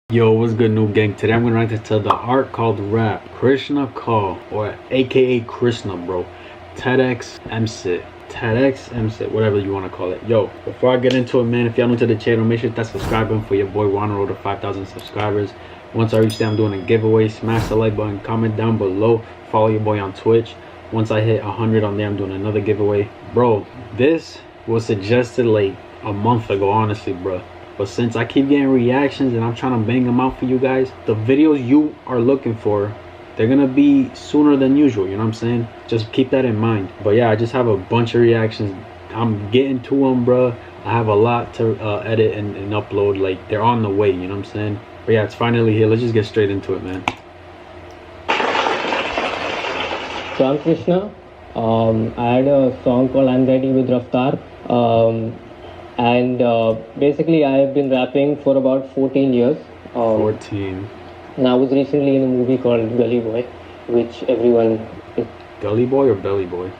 Yo, what's good, new gang? Today I'm gonna react to the art called rap. Krishna Kaul, or aka Krishna, bro. TEDxMSIT. TEDxMSIT, whatever you want to call it. Yo, before I get into it, man, if y'all new to the channel, make sure to hit that subscribe button for your boy. We're on the road to 5,000 subscribers. Once I reach there, I'm doing a giveaway. Smash the like button, comment down below, follow your boy on Twitch. Once I hit 100 on there, I'm doing another giveaway. Bro, this was suggested like a month ago, honestly, bro. But since I keep getting reactions and I'm trying to bang them out for you guys, the videos you are looking for, they're gonna be sooner than usual, you know what I'm saying? Just keep that in mind. But yeah, I just have a bunch of reactions. I'm getting to them, bro. I have a lot to edit and upload. Like, they're on the way, you know what I'm saying? But yeah, it's finally here. Let's just get straight into it, man. So I'm Krishna. I had a song called I'm Ready with Raftar. Basically I have been rapping for about 14 years. 14. And I was recently in a movie called Gully Boy, which everyone... Gully Boy or Belly Boy?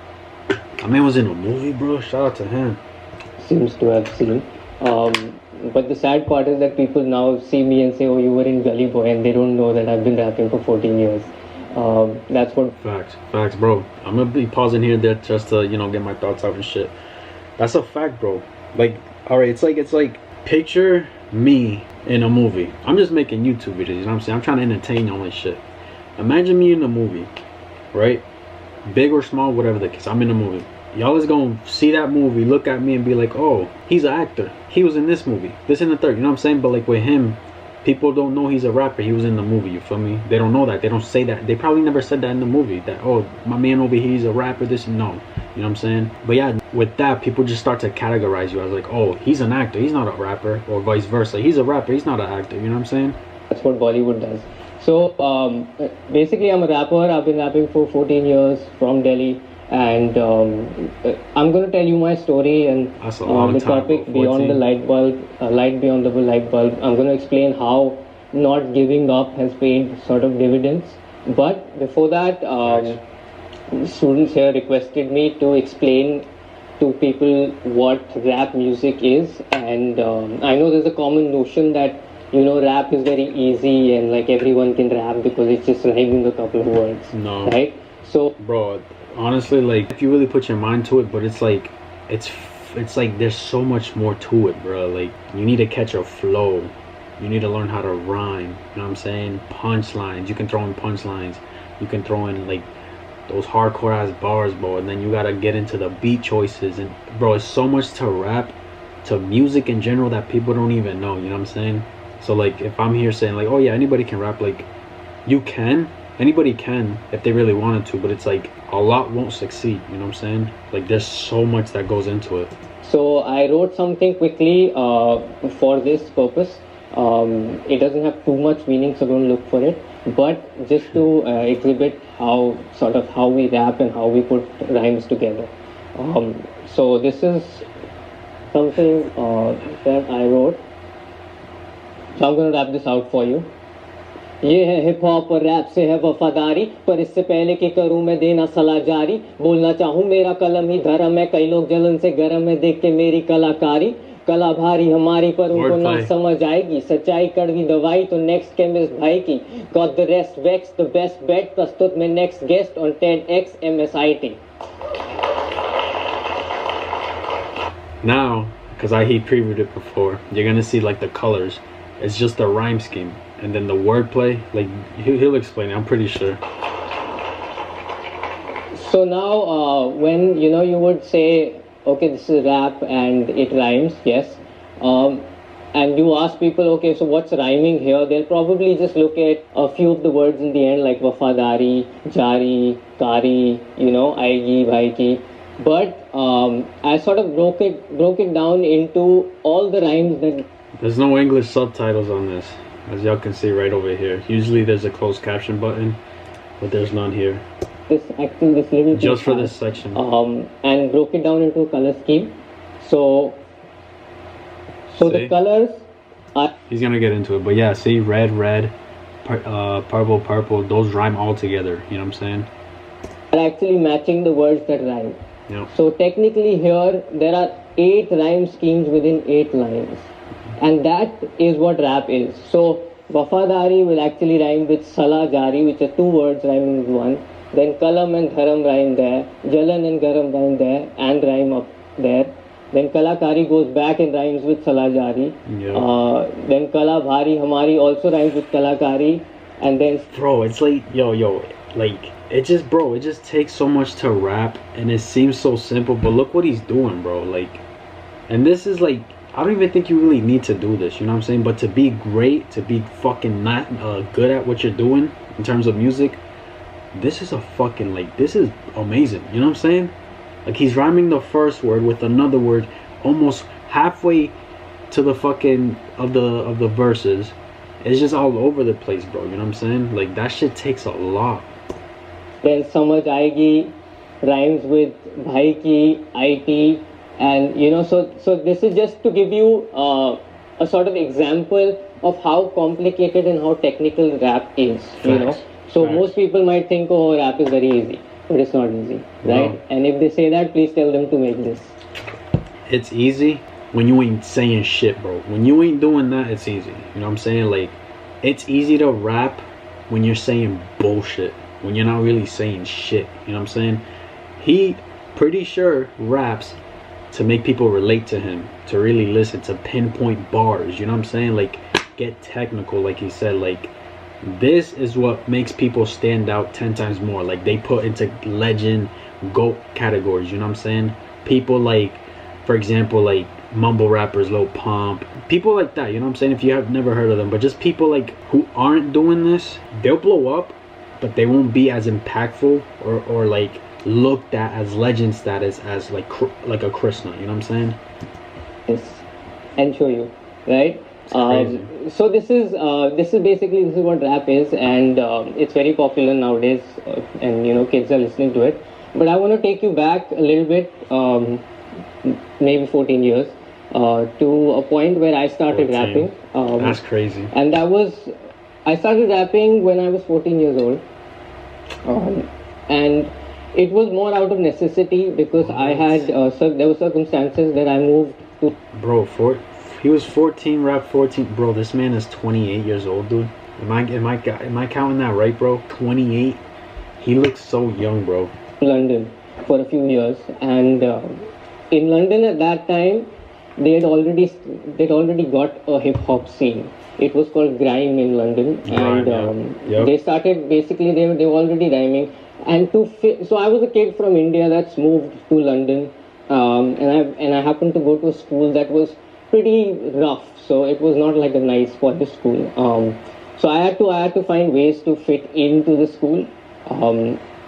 That man was in a movie, bro. Shout out to him. Seems to have seen. But the sad part is that people now see me and say, oh, you were in Gully Boy, and they don't know that I've been rapping for 14 years. That's what... Facts, bro. I'm gonna be pausing here and there just to, you know, get my thoughts out and shit. That's a fact, bro. Like, alright, it's like picture me in a movie. I'm just making YouTube videos, you know what I'm saying? I'm trying to entertain y'all and shit. Imagine me in a movie, right? Big or small, whatever the case. I'm in a movie. Y'all is gonna see that movie, look at me and be like, oh, he's an actor. He was in this movie, this and the third, you know what I'm saying? But like with him, people don't know he's a rapper. He was in the movie, you feel me? They don't know that. They don't say that. They probably never said that in the movie. That, oh, my man over here, he's a rapper, this and no. You know what I'm saying? But yeah, with that, people just start to categorize you as like, oh, he's an actor, he's not a rapper. Or vice versa. He's a rapper, he's not an actor. You know what I'm saying? That's what Bollywood does. So, basically, I'm a rapper. I've been rapping for 14 years from Delhi. And I'm going to tell you my story and the topic beyond the light bulb, light beyond the light bulb. I'm going to explain how not giving up has paid sort of dividends. But before that, students here requested me to explain to people what rap music is. And I know there's a common notion that, you know, rap is very easy and like everyone can rap because it's just rhyming a couple of words. No. Right? So, bro, honestly, like, if you really put your mind to it, but it's like there's so much more to it, bro. Like, you need to catch a flow. You need to learn how to rhyme. You know what I'm saying? Punchlines. You can throw in punchlines. You can throw in like those hardcore ass bars, bro. And then you gotta get into the beat choices. And bro, it's so much to rap, to music in general, that people don't even know. You know what I'm saying? So like, if I'm here saying like, oh yeah, anybody can rap, like, you can. Anybody can if they really wanted to, but it's like a lot won't succeed, you know what I'm saying? Like, there's so much that goes into it. So I wrote something quickly for this purpose. It doesn't have too much meaning, so don't look for it. But just to exhibit how we rap and how we put rhymes together. So this is something that I wrote. So I'm going to rap this out for you. ये है hip hop और rap से है वफादारी, पर इससे पहले कि करूं मैं देना सलाह जारी, बोलना चाहूं मेरा कलम ही धर्म है, कई लोग जलन से गरम है देख के मेरी कलाकारी, कला भारी हमारी पर उनको ना समझ आएगी, सच्चाई कड़वी दवाई तो नेक्स्ट केमिस्ट भाई की, got the rest wakes the best bet, प्रस्तुत में next guest on TEDxMSIT. Now, because he previewed it before, you're gonna see like the colors. It's just a rhyme scheme. And then the wordplay, like, he'll explain it, I'm pretty sure. So now, when, you know, you would say, okay, this is rap and it rhymes, yes. And you ask people, okay, so what's rhyming here? They'll probably just look at a few of the words in the end, like wafadari, jari, kari, you know, aigi, bhaiki. But I sort of broke it down into all the rhymes that... There's no English subtitles on this, as y'all can see right over here. Usually there's a closed caption button, but there's none here. This little just for this section. And broke it down into a color scheme. So the colors are... He's gonna get into it, but yeah, see, red, purple, those rhyme all together, you know what I'm saying? Are actually matching the words that rhyme. Yep. So technically here, there are 8 rhyme schemes within 8 lines. And that is what rap is. So Wafadari will actually rhyme with Salah Jari, which are two words rhyming with one. Then Kalam and Dharam rhyme there. Jalan and Garam rhyme there and rhyme up there. Then Kalakari goes back and rhymes with Salah Jari. Yeah. Then Kala Bhari Hamari also rhymes with Kalakari. And then Bro, it's like like it just takes so much to rap, and it seems so simple, but look what he's doing, bro. Like, and this is like, I don't even think you really need to do this, you know what I'm saying? But to be great, to be fucking not good at what you're doing in terms of music, this is a fucking, like, this is amazing, you know what I'm saying? Like, he's rhyming the first word with another word almost halfway to the fucking of the verses. It's just all over the place, bro, you know what I'm saying? Like, that shit takes a lot. then Samajh Aayegi rhymes with Bhai Ki, IT, and so this is just to give you a sort of example of how complicated and how technical rap is, you know. So Facts. most people might think, oh, rap is very easy, but it's not easy, right? No. And if they say that, please tell them to make this. It's easy when you ain't saying shit, bro. When you ain't doing that, it's easy. You know what I'm saying? Like, it's easy to rap when you're saying bullshit, when you're not really saying shit. You know what I'm saying? He pretty sure raps to make people relate to him, to really listen, to pinpoint bars. You know what I'm saying? Like, get technical, like he said. Like, this is what makes people stand out 10 times more. Like, they put into legend, GOAT categories. You know what I'm saying? People like, for example, like mumble rappers, Lil Pump, people like that, you know what I'm saying? If you have never heard of them, but just people like who aren't doing this, they'll blow up, but they won't be as impactful or like looked at as legend status as like a Krishna, you know what I'm saying? Yes, and show you, right? Crazy. So this is basically what rap is, and it's very popular nowadays, and kids are listening to it. But I want to take you back a little bit, maybe 14 years, to a point where I started 14. rapping. That's crazy. And I started rapping when I was 14 years old, and it was more out of necessity because I had there were circumstances that I moved to. Bro, he was 14, rap 14. Bro, this man is 28 years old, dude. Am I counting that right, bro? 28. He looks so young, bro. London for a few years, and in London at that time, they'd already got a hip hop scene. It was called grime in London, and Yep. they started basically they were already rhyming. And so I was a kid from India that's moved to London, and I happened to go to a school that was pretty rough. So it was not like a nice polished school. So I had to find ways to fit into the school.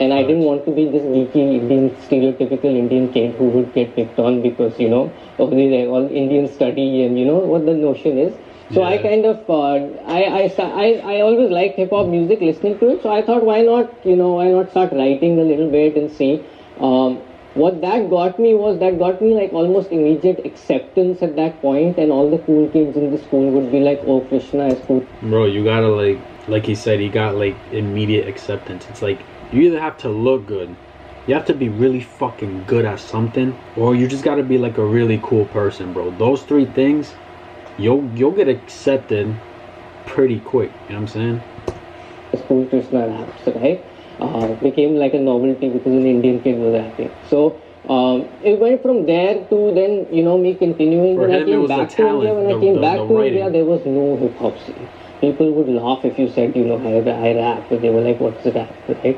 And I didn't want to be this geeky Indian, stereotypical Indian kid who would get picked on because, they're all Indian study and what the notion is. So I kind of, I always liked hip hop music, listening to it. So I thought, why not start writing a little bit and see. What that got me like almost immediate acceptance at that point, and all the cool kids in the school would be like, oh, Krishna is cool. Bro, you gotta like he said, he got like immediate acceptance. It's like, you either have to look good, you have to be really fucking good at something, or you just gotta be like a really cool person, bro. Those three things, you'll get accepted pretty quick, you know what I'm saying? School Krishna raps, right? Became like a novelty because an Indian kid was rapping. So it went from there to then, me continuing. For when him, I came back to India, there was no hip hop scene. People would laugh if you said, I rap, but they were like, what's rap, right?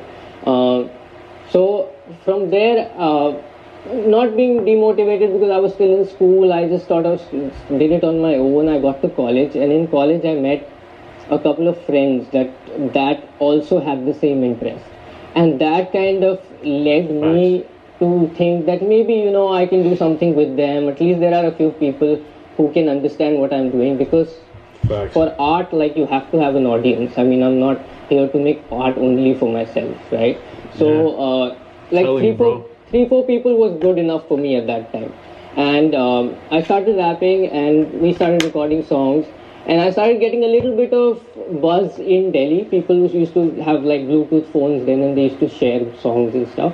So from there, not being demotivated because I was still in school, I just sort of did it on my own. I got to college, and in college I met a couple of friends that also had the same interest, and that kind of led me to think that maybe I can do something with them. At least there are a few people who can understand what I'm doing, because for art, like, you have to have an audience. I mean, I'm not here to make art only for myself, right? So like three, four people was good enough for me at that time, and I started rapping, and we started recording songs. And I started getting a little bit of buzz in Delhi. People used to have like Bluetooth phones then, and they used to share songs and stuff.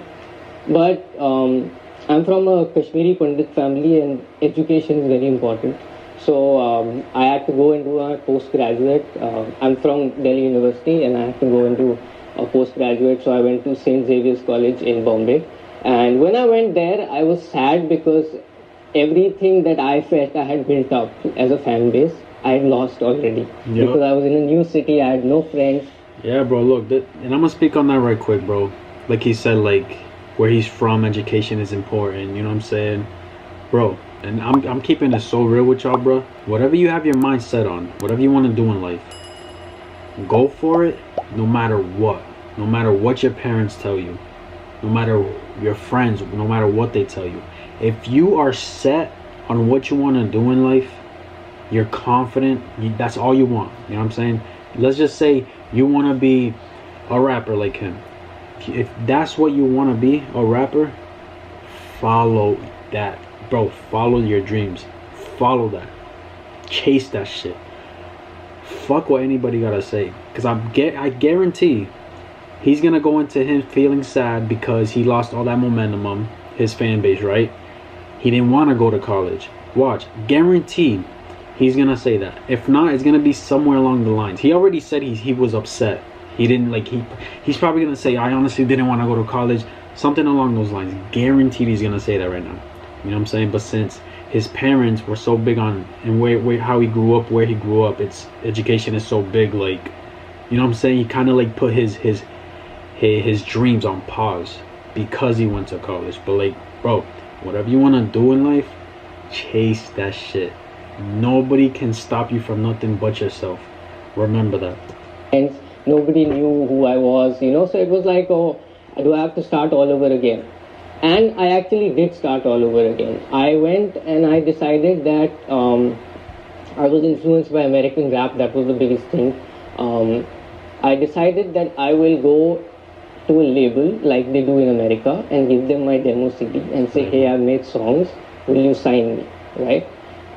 But I'm from a Kashmiri Pandit family, and education is very important. So I had to go into a postgraduate. I'm from Delhi University, and I had to go into a postgraduate. So I went to St. Xavier's College in Bombay. And when I went there, I was sad because everything that I felt I had built up as a fan base, I had lost already. Yep. Because I was in a new city, I had no friends. Yeah, bro, look, and I'm gonna speak on that right quick, bro. Like he said, like, where he's from, education is important, you know what I'm saying? Bro, and I'm keeping it so real with y'all, bro. Whatever you have your mind set on, whatever you want to do in life, go for it, no matter what. No matter what your parents tell you, no matter your friends, no matter what they tell you. If you are set on what you want to do in life, you're confident, that's all you want, you know what I'm saying? Let's just say you want to be a rapper like him. If that's what you want to be, a rapper, follow that, bro. Follow your dreams, follow that, chase that shit. Fuck what anybody gotta say, because I guarantee he's gonna go into him feeling sad because he lost all that momentum, his fan base, right? He didn't want to go to college. Watch, guaranteed he's gonna say that. If not, it's gonna be somewhere along the lines. He already said he was upset. He didn't like he's probably gonna say, I honestly didn't want to go to college, something along those lines. Guaranteed he's gonna say that right now, you know what I'm saying? But since his parents were so big on and where how he grew up, where he grew up, it's education is so big, like, you know what I'm saying? He kind of like put his dreams on pause because he went to college. But like, bro, whatever you want to do in life, chase that shit. Nobody can stop you from nothing but yourself. Remember that. And nobody knew who I was, you know, so it was like, oh, do I have to start all over again? And I actually did start all over again. I went and I decided that I was influenced by American rap. That was the biggest thing. I decided that I will go to a label like they do in America and give them my demo CD and say, hey, I've made songs, will you sign me, right?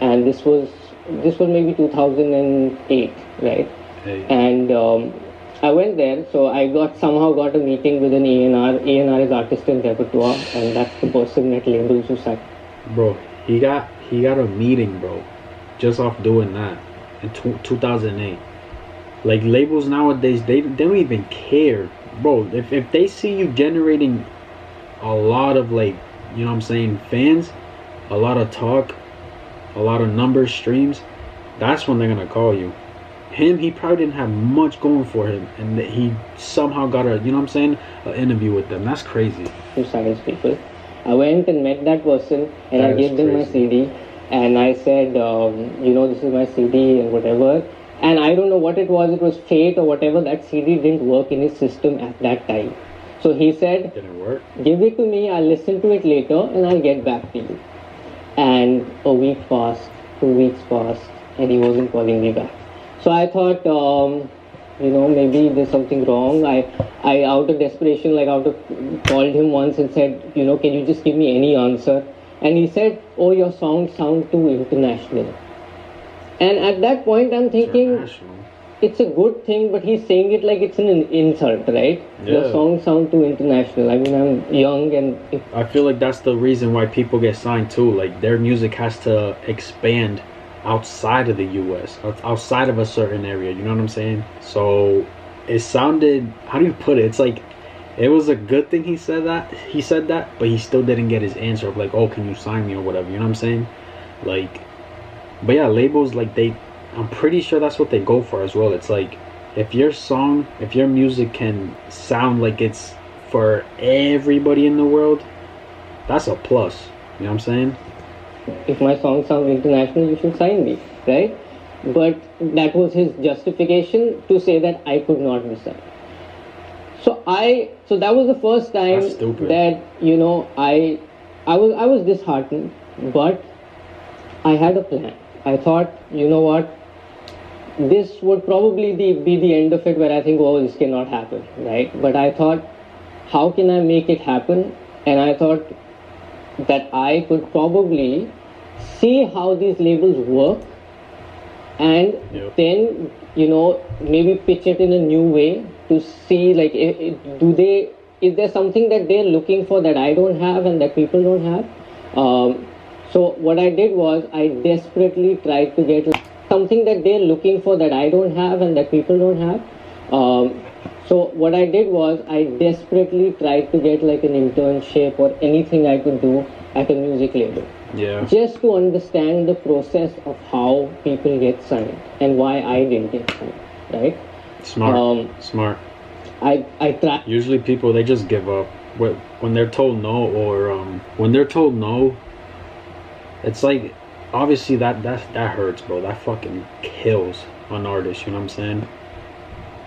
And this was maybe 2008, right? Hey. And I went there, so I somehow got a meeting with an A&R. A&R is artist and repertoire, and that's the person at labels who signed. Bro, he got a meeting, bro, just off doing that in 2008. Like, labels nowadays, they don't even care, bro. If they see you generating a lot of, like, you know what I'm saying, fans, a lot of talk, a lot of numbers, streams, that's when they're gonna call you. He probably didn't have much going for him, and he somehow got a, you know what I'm saying, an interview with them. That's crazy. To silence people. I went and met that person, and I gave them my CD, and I said, you know, this is my CD and whatever. And I don't know what it was fate or whatever, that CD didn't work in his system at that time. So he said, didn't work? Give it to me, I'll listen to it later, and I'll get back to you. And a week passed, 2 weeks passed, and he wasn't calling me back. So I thought, you know, maybe there's something wrong. I out of desperation, called him once and said, you know, can you just give me any answer? And he said, oh, your songs sound too international. And at that point, I'm thinking, it's a good thing, but he's saying it like it's an insult, right? Yeah. Your songs sound too international. I mean, I'm young and... I feel like that's the reason why people get signed too. Like, their music has to expand outside of the US, outside of a certain area, you know what I'm saying? So it sounded, how do you put it? It's like, it was a good thing he said that, but he still didn't get his answer of like, oh, can you sign me or whatever, you know what I'm saying? Like, but yeah, labels, like, I'm pretty sure that's what they go for as well. It's like, if your music can sound like it's for everybody in the world, that's a plus, you know what I'm saying? If my song sounds international, you should sign me, right? But that was his justification to say that I could not be signed. So that was the first time that, you know, I was disheartened, but I had a plan. I thought, you know what, this would probably be the end of it, where I think, oh, this cannot happen, right? But I thought, how can I make it happen? And I thought that I could probably see how these labels work, and then, you know, maybe pitch it in a new way to see, like, is there something that they're looking for that I don't have and that people don't have? So what I did was I desperately tried to get something that they're looking for that I don't have and that people don't have. So what I did was I desperately tried to get like an internship or anything I could do at a music label. Yeah. Just to understand the process of how people get signed and why I didn't get signed, right? Smart. Smart. I tried. Usually people, they just give up when they're told no, or when they're told no. It's like, obviously that hurts, bro. That fucking kills an artist, you know what I'm saying?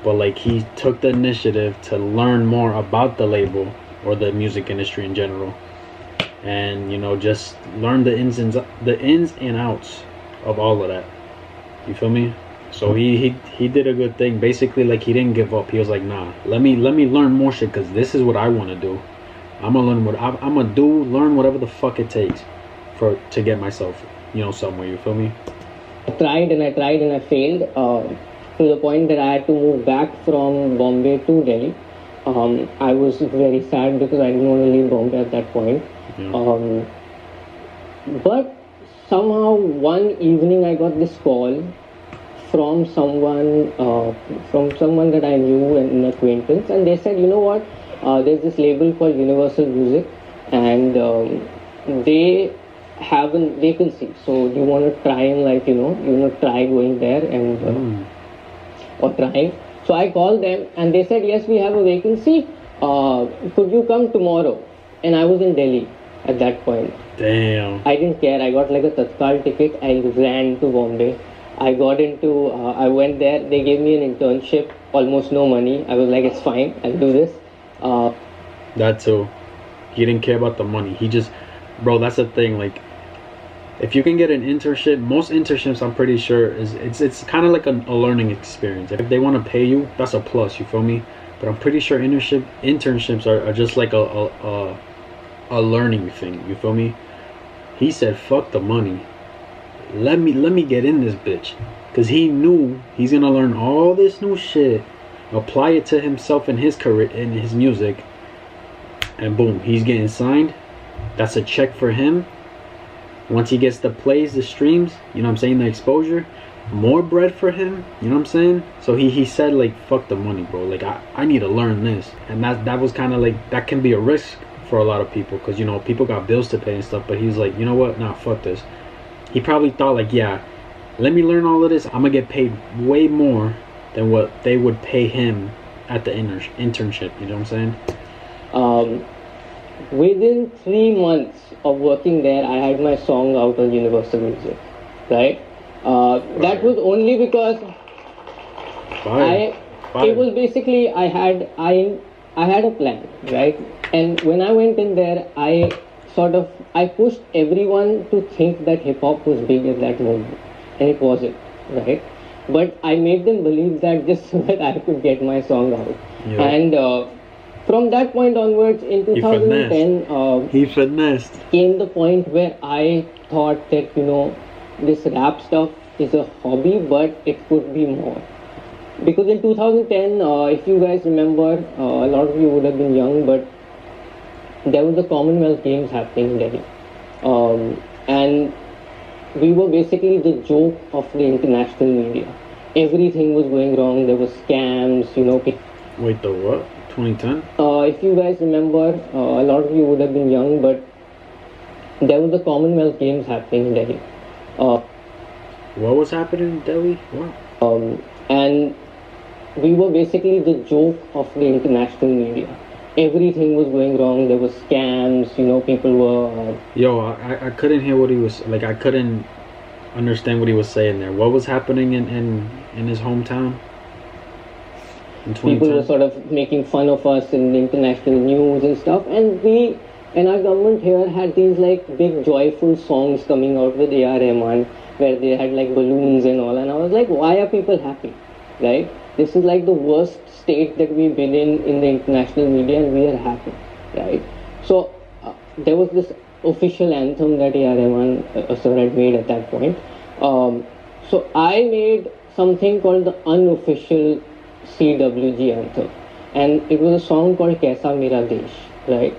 But like, he took the initiative to learn more about the label or the music industry in general, and you know, just learn the ins and outs of all of that. You feel me? So he did a good thing. Basically, like, he didn't give up. He was like, nah, let me learn more shit, because this is what I want to do. I'm gonna learn what I'm gonna do. Learn whatever the fuck it takes to get myself, you know, somewhere. You feel me? I tried and I failed, to the point that I had to move back from Bombay to Delhi. I was very sad because I didn't want to leave Bombay at that point. Yeah. But somehow one evening I got this call from someone that I knew and an acquaintance, and they said, you know what, there's this label called Universal Music, and they have a vacancy, so you want to try and, like, you know, try going there and or trying. So I called them and they said, yes, we have a vacancy, could you come tomorrow? And I was in Delhi at that point. Damn. I didn't care. I got like a Tatkal ticket. I ran to Bombay. I went there. They gave me an internship, almost no money. I was like, it's fine, I'll do this. That too. He didn't care about the money. He just, bro, that's the thing. Like, if you can get an internship, most internships, I'm pretty sure, it's kind of like a learning experience. If they want to pay you, that's a plus. You feel me? But I'm pretty sure internships are just like a learning thing. You feel me? He said, fuck the money. Let me get in this bitch, because he knew he's gonna learn all this new shit, apply it to himself and his career and his music, and boom, he's getting signed. That's a check for him. Once he gets the plays, the streams, you know what I'm saying, the exposure, more bread for him, you know what I'm saying? So he said, like, fuck the money, bro. Like, I need to learn this. And that was kind of like, that can be a risk for a lot of people, because, you know, people got bills to pay and stuff. But he's like, you know what, nah, fuck this. He probably thought, like, yeah, let me learn all of this. I'm gonna get paid way more than what they would pay him at the internship, you know what I'm saying? Within 3 months of working there, I had my song out on Universal Music, right? That was only because it was basically, I had a plan, right? And when I went in there, I pushed everyone to think that hip hop was big at that moment, and it wasn't, right? But I made them believe that just so that I could get my song out. Yeah. And from that point onwards, in 2010, he finessed. Came the point where I thought that, you know, this rap stuff is a hobby, but it could be more. Because in 2010, if you guys remember, a lot of you would have been young, but there was the Commonwealth Games happening in Delhi. And we were basically the joke of the international media. Everything was going wrong. There were scams, you know. Wait, the what? 2010? If you guys remember, a lot of you would have been young, but there was the Commonwealth Games happening in Delhi. What was happening in Delhi? What? And we were basically the joke of the international media. Everything was going wrong. There were scams, you know, people were... Yo, I couldn't hear what he was... Like, I couldn't understand what he was saying there. What was happening in his hometown? People were sort of making fun of us in international news and stuff, and our government here had these like big joyful songs coming out with A.R. Rahman, where they had like balloons and all, and I was like, why are people happy, right? This is like the worst state that we've been in the international media, and we are happy, right? So there was this official anthem that A.R. Rahman sir had made at that point. So I made something called the unofficial CWG anthem, and it was a song called Kaisa Mera Desh, right?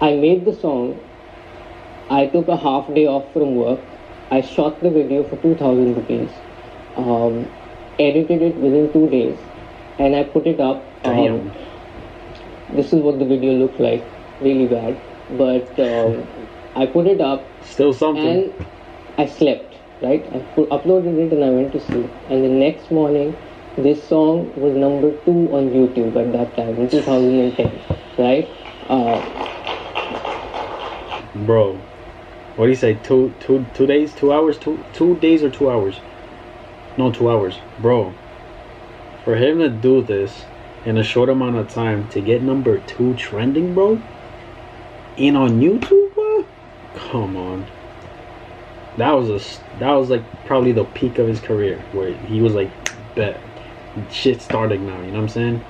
I made the song I took a half day off from work. I shot the video for 2000 rupees, um, edited it within 2 days, and I put it up. Damn. This is what the video looked like, really bad. But I put it up. Still something. And I slept, right? I uploaded it and I went to sleep. And the next morning, this song was number 2 on YouTube at that time, in 2010, right? Bro, what do you say? 2 days, 2 hours, 2 days or 2 hours? No, 2 hours, bro. For him to do this in a short amount of time to get number 2 trending, bro, and on YouTube, bro, come on. That was like probably the peak of his career, where he was like, bet, shit starting now. You know what I'm saying?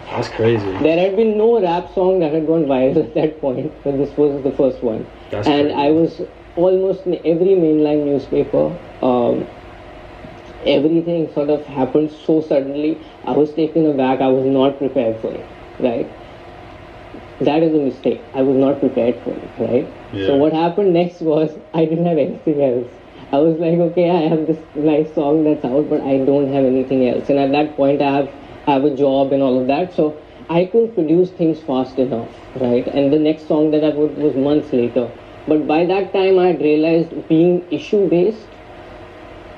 That's crazy. There had been no rap song that had gone viral at that point, but this was the first one. That's and crazy. I was almost in every mainline newspaper. Everything sort of happened so suddenly. I was taken aback. I was not prepared for it, right? That is a mistake. I was not prepared for it, right? Yeah. So what happened next was I didn't have anything else. I was like, okay, I have this nice song that's out, but I don't have anything else. And at that point, I have a job and all of that, so I couldn't produce things fast enough, right? And the next song that I put was months later. But by that time, I had realized being issue-based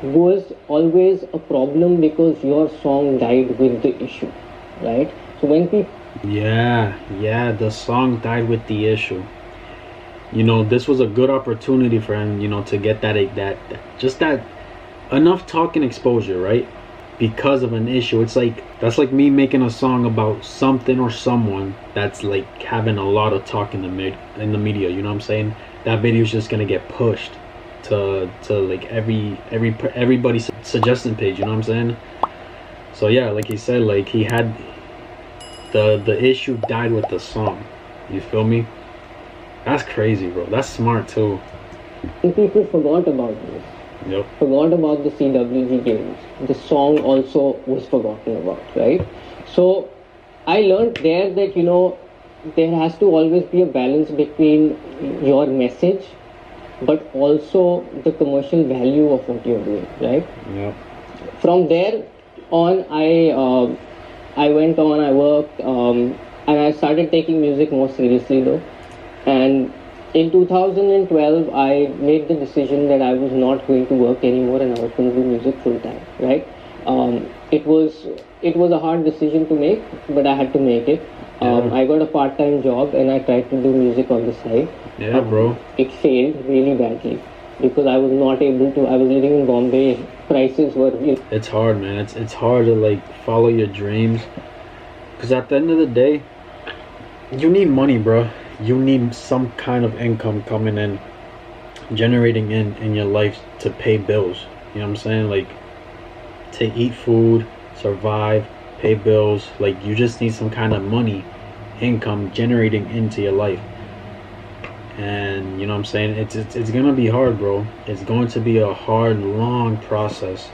was always a problem because your song died with the issue, right? So when people... Yeah, the song died with the issue. You know, this was a good opportunity for him, you know, to get that enough talking exposure, right? Because of an issue. It's like, that's like me making a song about something or someone that's like having a lot of talk in the media, you know what I'm saying? That video is just gonna get pushed to like everybody's suggestion page, you know what I'm saying? So yeah, like he said, like he had the issue died with the song. You feel me? That's crazy, bro. That's smart too. People forgot about this. Yep. Forgot about the CWG games. The song also was forgotten about, right? So I learned there that, you know, there has to always be a balance between your message but also the commercial value of what you're doing, right? Yep. From there on, I went on, I worked, and I started taking music more seriously though. And in 2012, I made the decision that I was not going to work anymore and I was going to do music full time, right? It was a hard decision to make, but I had to make it. I got a part-time job and I tried to do music on the side. Yeah, bro. It failed really badly because I was not able to. I was living in Bombay. Prices were... It's hard, man. It's hard to like follow your dreams, because at the end of the day, you need money, bro. You need some kind of income coming in, generating in your life to pay bills. You know what I'm saying? Like, to eat food, survive, pay bills. Like, you just need some kind of money, income generating into your life. And you know what I'm saying? It's gonna be hard, bro. It's going to be a hard, long process.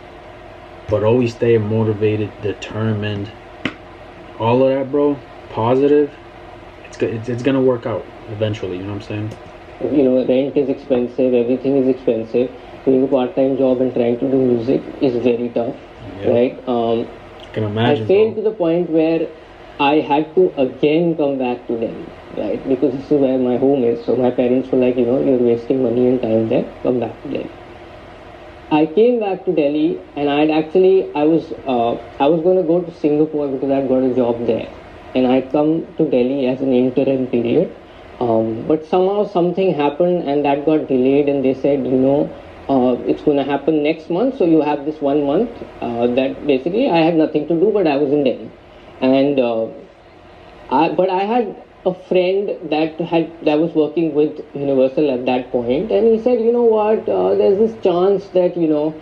But always stay motivated, determined. All of that, bro. Positive. It's gonna work out eventually. You know what I'm saying? You know, rent is expensive. Everything is expensive. Doing a part-time job and trying to do music is very tough, right? I can imagine. I failed to the point where I had to again come back to Delhi, right? Because this is where my home is. So my parents were like, you know, you're wasting money and time there. Come back to Delhi. I came back to Delhi, and I was going to go to Singapore because I'd got a job there, and I'd come to Delhi as an interim period. But somehow something happened, and that got delayed, and they said, you know, it's going to happen next month, so you have this 1 month. That basically I had nothing to do, but I was in Delhi. And but I had a friend that was working with Universal at that point, and he said, you know what, there's this chance that, you know,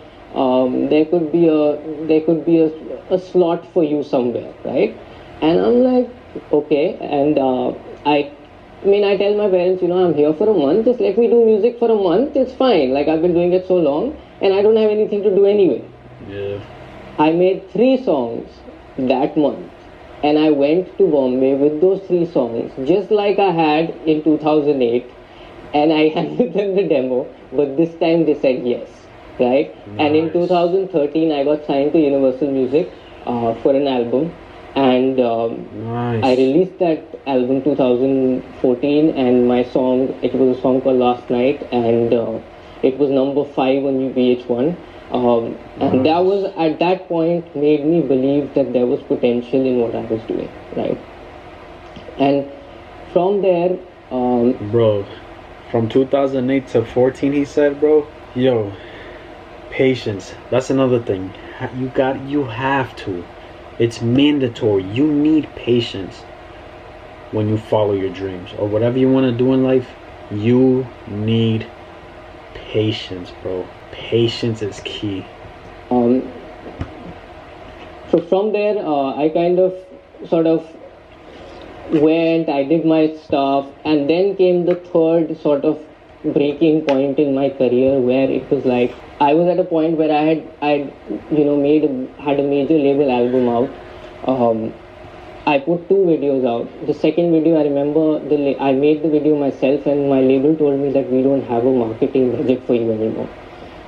there could be a slot for you somewhere, right? And I'm like, okay. And I tell my parents, you know, I'm here for a month, just let me do music for a month, it's fine. Like, I've been doing it so long, and I don't have anything to do anyway. Yeah. I made 3 songs that month. And I went to Bombay with those 3 songs, just like I had in 2008. and I handed them the demo, but this time they said yes, right? And in Nice. 2013, I got signed to Universal Music for an album, and Nice. I released that album 2014, and my song, it was a song called Last Night, and it was number 5 on VH1. And that was, at that point, made me believe that there was potential in what I was doing, right? And from there, Bro, from 2008 to 14, he said, bro. Yo, patience. That's another thing. You have to. It's mandatory. You need patience when you follow your dreams or whatever you want to do in life. You need patience, bro. Patience is key. so from there, I kind of sort of went, I did my stuff, and then came the third sort of breaking point in my career where it was like I was at a point where I had a major label album out. I put 2 videos out. The second video, I remember I made the video myself, and my label told me that we don't have a marketing budget for you anymore.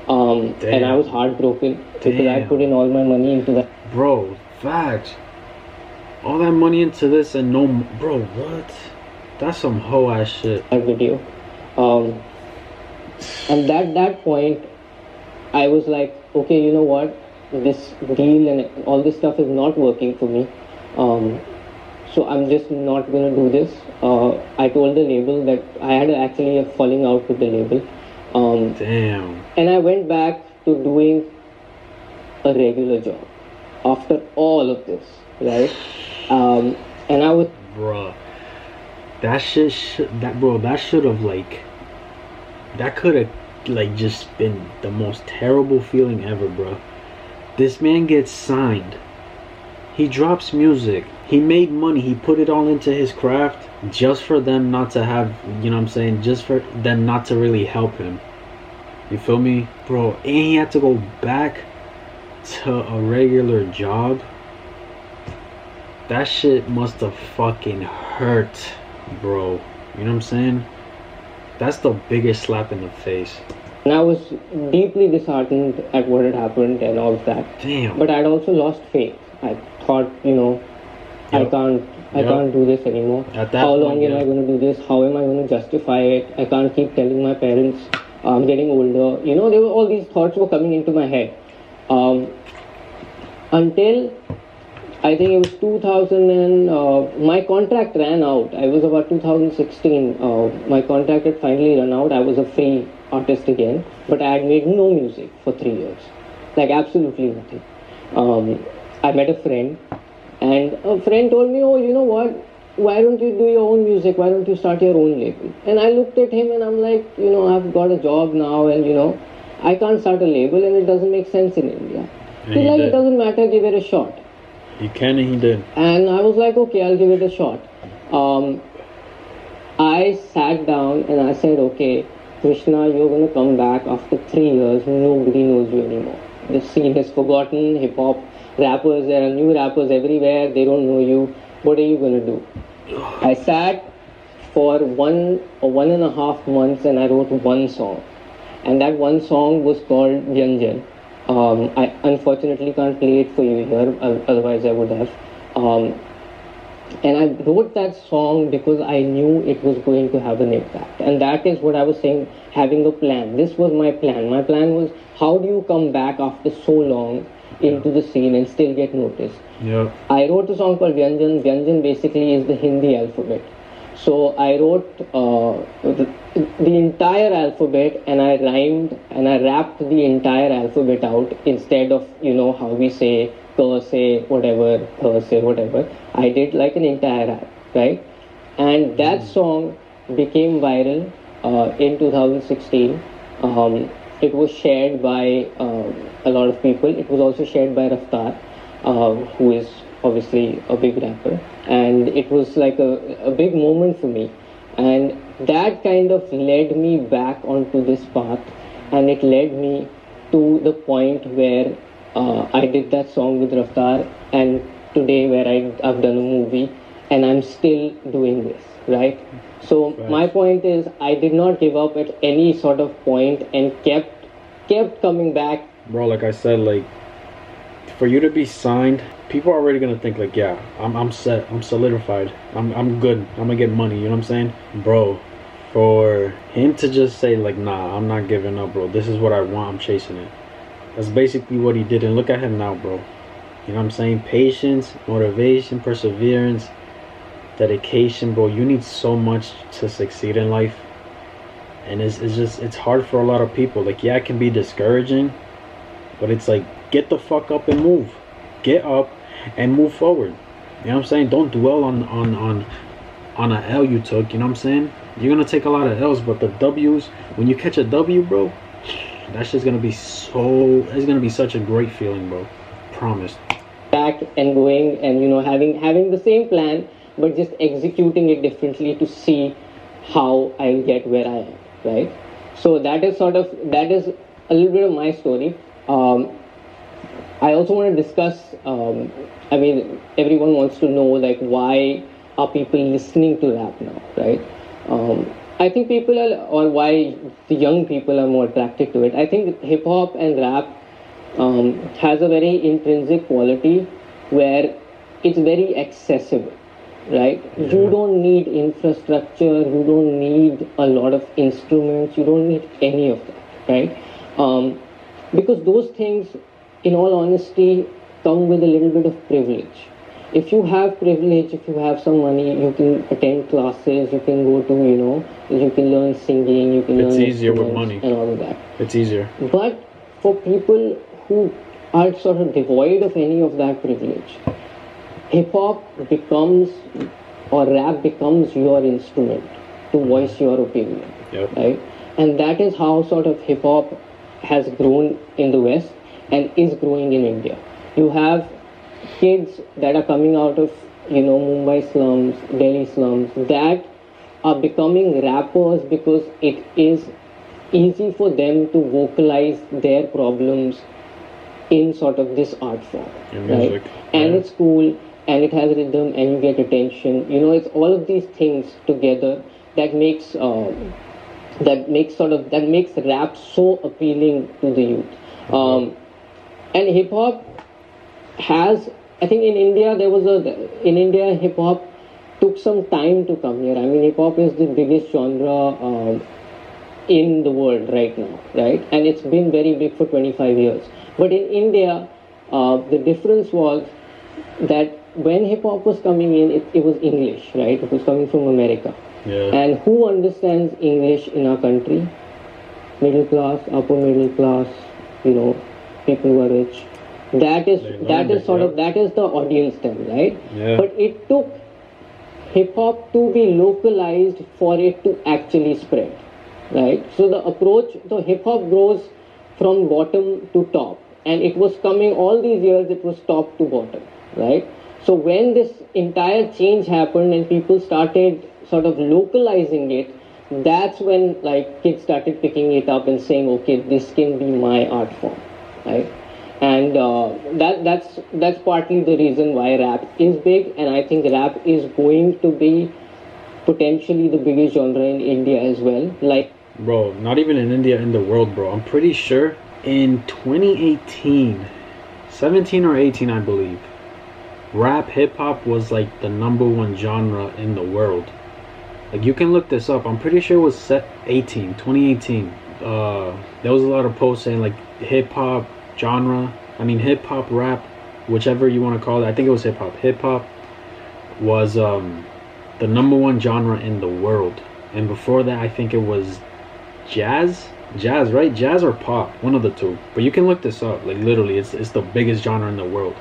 And I was heartbroken because I put in all my money into that. Bro, facts. All that money into this and no, bro, what? That's some hoe ass shit. That video. And at that point, I was like, okay, you know what? This deal and all this stuff is not working for me. So I'm just not going to do this. I told the label that I had actually a falling out with the label. Damn. And I went back to doing a regular job after all of this, right? And I was, Bruh, that shit that should have that could have just been the most terrible feeling ever, bro. This man gets signed, he drops music, he made money, he put it all into his craft just for them not to have, you know what I'm saying, just for them not to really help him. You feel me, bro? And he had to go back to a regular job. That shit must have fucking hurt, bro. You know what I'm saying? That's the biggest slap in the face. and I was deeply disheartened at what had happened and all of that. Damn. But I'd also lost faith. I thought, I Yep. can't do this anymore. At that How point, long am yeah. I going to do this? How am I going to justify it? I can't keep telling my parents I'm getting older. There were all these thoughts were coming into my head. Until I think it was 2000 and my contract ran out. I was about 2016. My contract had finally run out. I was a free artist again, but I had made no music for 3 years, like absolutely nothing. I met a friend, and a friend told me, "Oh, you know what? Why don't you do your own music? Why don't you start your own label?" And I looked at him and I'm like, I've got a job now, and I can't start a label, and it doesn't make sense in India. And He's he like, did. "It doesn't matter. Give it a shot." He can and he did. And I was like, okay, I'll give it a shot. I sat down and I said, okay, Krishna, you're going to come back after 3 years. Nobody knows you anymore. The scene is forgotten. Hip hop rappers, there are new rappers everywhere. They don't know you. What are you going to do? I sat for 1.5 months and I wrote one song. And that one song was called Vyanjan. I unfortunately can't play it for you here, otherwise I would have. And I wrote that song because I knew it was going to have an impact. And that is what I was saying, having a plan. This was my plan. My plan was, how do you come back after so long into the scene and still get noticed? Yep. I wrote a song called Vyanjan. Vyanjan basically is the Hindi alphabet. So I wrote the entire alphabet and I rhymed and I rapped the entire alphabet out instead of, how we say, ka say, whatever, tha say, whatever. I did like an entire rap, right? And that song became viral in 2016. It was shared by a lot of people. It was also shared by Raftar, who is obviously a big rapper, and it was like a big moment for me, and that kind of led me back onto this path, and it led me to the point where I did that song with Raftar, and today where I've done a movie and I'm still doing this. right? So my point is, I did not give up at any sort of point and kept coming back. Bro, like I said, like, for you to be signed, people are already gonna think like, yeah, I'm set, I'm solidified, I'm good, I'm gonna get money, you know what I'm saying? Bro, for him to just say like, nah, I'm not giving up, bro, this is what I want, I'm chasing it. That's basically what he did. And look at him now, bro. You know what I'm saying? Patience, motivation, perseverance, dedication, bro. You need so much to succeed in life. And it's hard for a lot of people. Like, yeah, it can be discouraging, but it's like, get the fuck up and move. Get up and move forward. You know what I'm saying? Don't dwell on a L you took. You know what I'm saying? You're gonna take a lot of L's, but the W's, when you catch a W, bro, that's just gonna be it's gonna be such a great feeling, bro. Promise. Back and going and, you know, having the same plan, but just executing it differently to see how I'll get where I am, right? So that is a little bit of my story. I also want to discuss, I mean, everyone wants to know, like, why are people listening to rap now, right? I think or why the young people are more attracted to it. I think hip hop and rap has a very intrinsic quality where it's very accessible, right? Yeah. You don't need infrastructure, you don't need a lot of instruments, you don't need any of that, right? Because those things, in all honesty, come with a little bit of privilege. If you have privilege, if you have some money, you can attend classes, you can go to, you know, you can learn singing, you can learn. It's easier with money. And all of that. It's easier. But for people who are sort of devoid of any of that privilege, hip-hop becomes, or rap becomes your instrument to voice your opinion, yep. Right? And that is how sort of hip-hop has grown in the West and is growing in India. You have kids that are coming out of, you know, Mumbai slums, Delhi slums, that are becoming rappers because it is easy for them to vocalize their problems in sort of this art form, right? And it's cool, and it has rhythm, and you get attention. You know, it's all of these things together that makes rap so appealing to the youth. And hip hop has, I think in India hip hop took some time to come here. I mean, hip hop is the biggest genre in the world right now, right? And it's been very big for 25 years. But in India, the difference was that when hip hop was coming in, it was English, right? It was coming from America. Yeah. And who understands English in our country? Middle class, upper middle class, you know, people who are rich. That is the audience then, right? Yeah. But it took hip hop to be localized for it to actually spread, right? So the hip hop grows from bottom to top, and it was coming all these years, it was top to bottom, right? So when this entire change happened and people started sort of localizing it, that's when, like, kids started picking it up and saying, okay, this can be my art form, right? And that's partly the reason why rap is big, and I think rap is going to be potentially the biggest genre in India as well. Like, bro, not even in India, in the world, bro. I'm pretty sure in 2018, 17 or 18, I believe, rap hip-hop was like the #1 genre in the world. Like, you can look this up. I'm pretty sure it was 2018. There was a lot of posts saying like hip-hop genre, hip-hop, rap, whichever you want to call it. I think it was hip-hop. Hip-hop was the #1 genre in the world. And before that, I think it was jazz, right? Jazz or pop, one of the two. But you can look this up. Like, literally, it's the biggest genre in the world,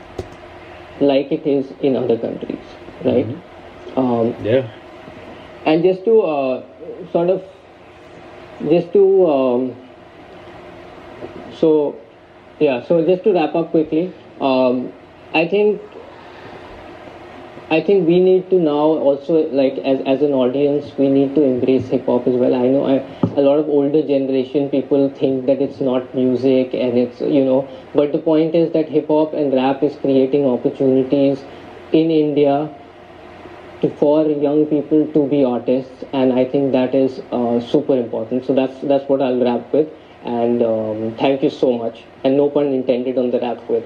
like it is in other countries, right? Mm-hmm. Yeah. And just to just to wrap up quickly, I think we need to now also, like, as an audience, we need to embrace hip hop as well. I know a lot of older generation people think that it's not music and it's, you know, but the point is that hip hop and rap is creating opportunities in India for young people to be artists, and I think that is super important. So that's what I'll wrap with. And thank you so much, and no pun intended on the wrap with.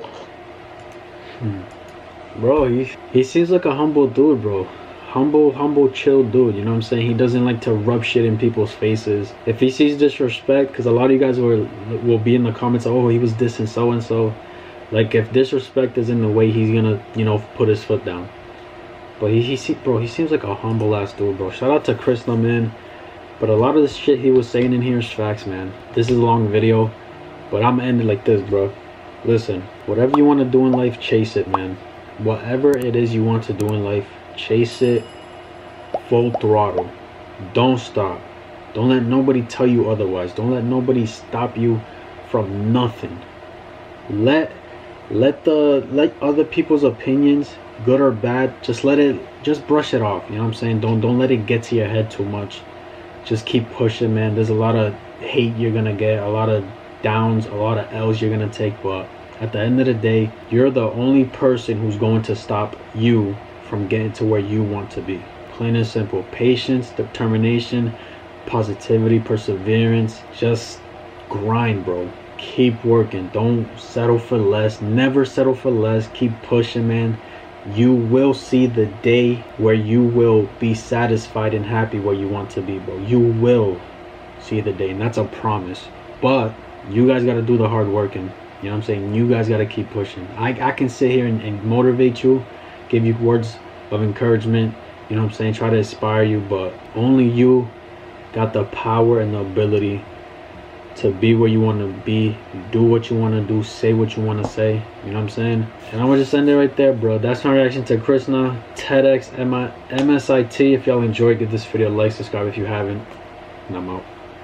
Bro, he seems like a humble dude, bro. Humble, chill dude. You know what I'm saying? He doesn't like to rub shit in people's faces. If he sees disrespect, because a lot of you guys will be in the comments, oh, he was dissing so and so. Like, if disrespect is in the way, he's gonna, you know, put his foot down. But he seems like a humble ass dude, bro. Shout out to Krishna, man. But a lot of the shit he was saying in here is facts, man. This is a long video, but I'm gonna end it like this, bro. Listen, whatever you want to do in life, chase it, man. Whatever it is you want to do in life, chase it full throttle. Don't stop. Don't let nobody tell you otherwise. Don't let nobody stop you from nothing. Let other people's opinions, good or bad, just brush it off. You know what I'm saying? Don't let it get to your head too much. Just keep pushing, man. There's a lot of hate you're gonna get, a lot of downs, a lot of L's you're gonna take, but at the end of the day, you're the only person who's going to stop you from getting to where you want to be. Plain and simple. Patience, determination, positivity, perseverance. Just grind, bro. Keep working. Don't settle for less. Never settle for less. Keep pushing, man. You will see the day where you will be satisfied and happy where you want to be, bro. You will see the day, and that's a promise. But you guys got to do the hard work, and you know what I'm saying? You guys got to keep pushing. I can sit here and motivate you, give you words of encouragement, you know what I'm saying? Try to inspire you, but only you got the power and the ability to be where you want to be, do what you want to do, say what you want to say, you know what I'm saying? And I'm gonna just end it right there, bro. That's my reaction to Krishna, TEDxMSIT. If y'all enjoyed, give this video a like, subscribe if you haven't, and I'm out.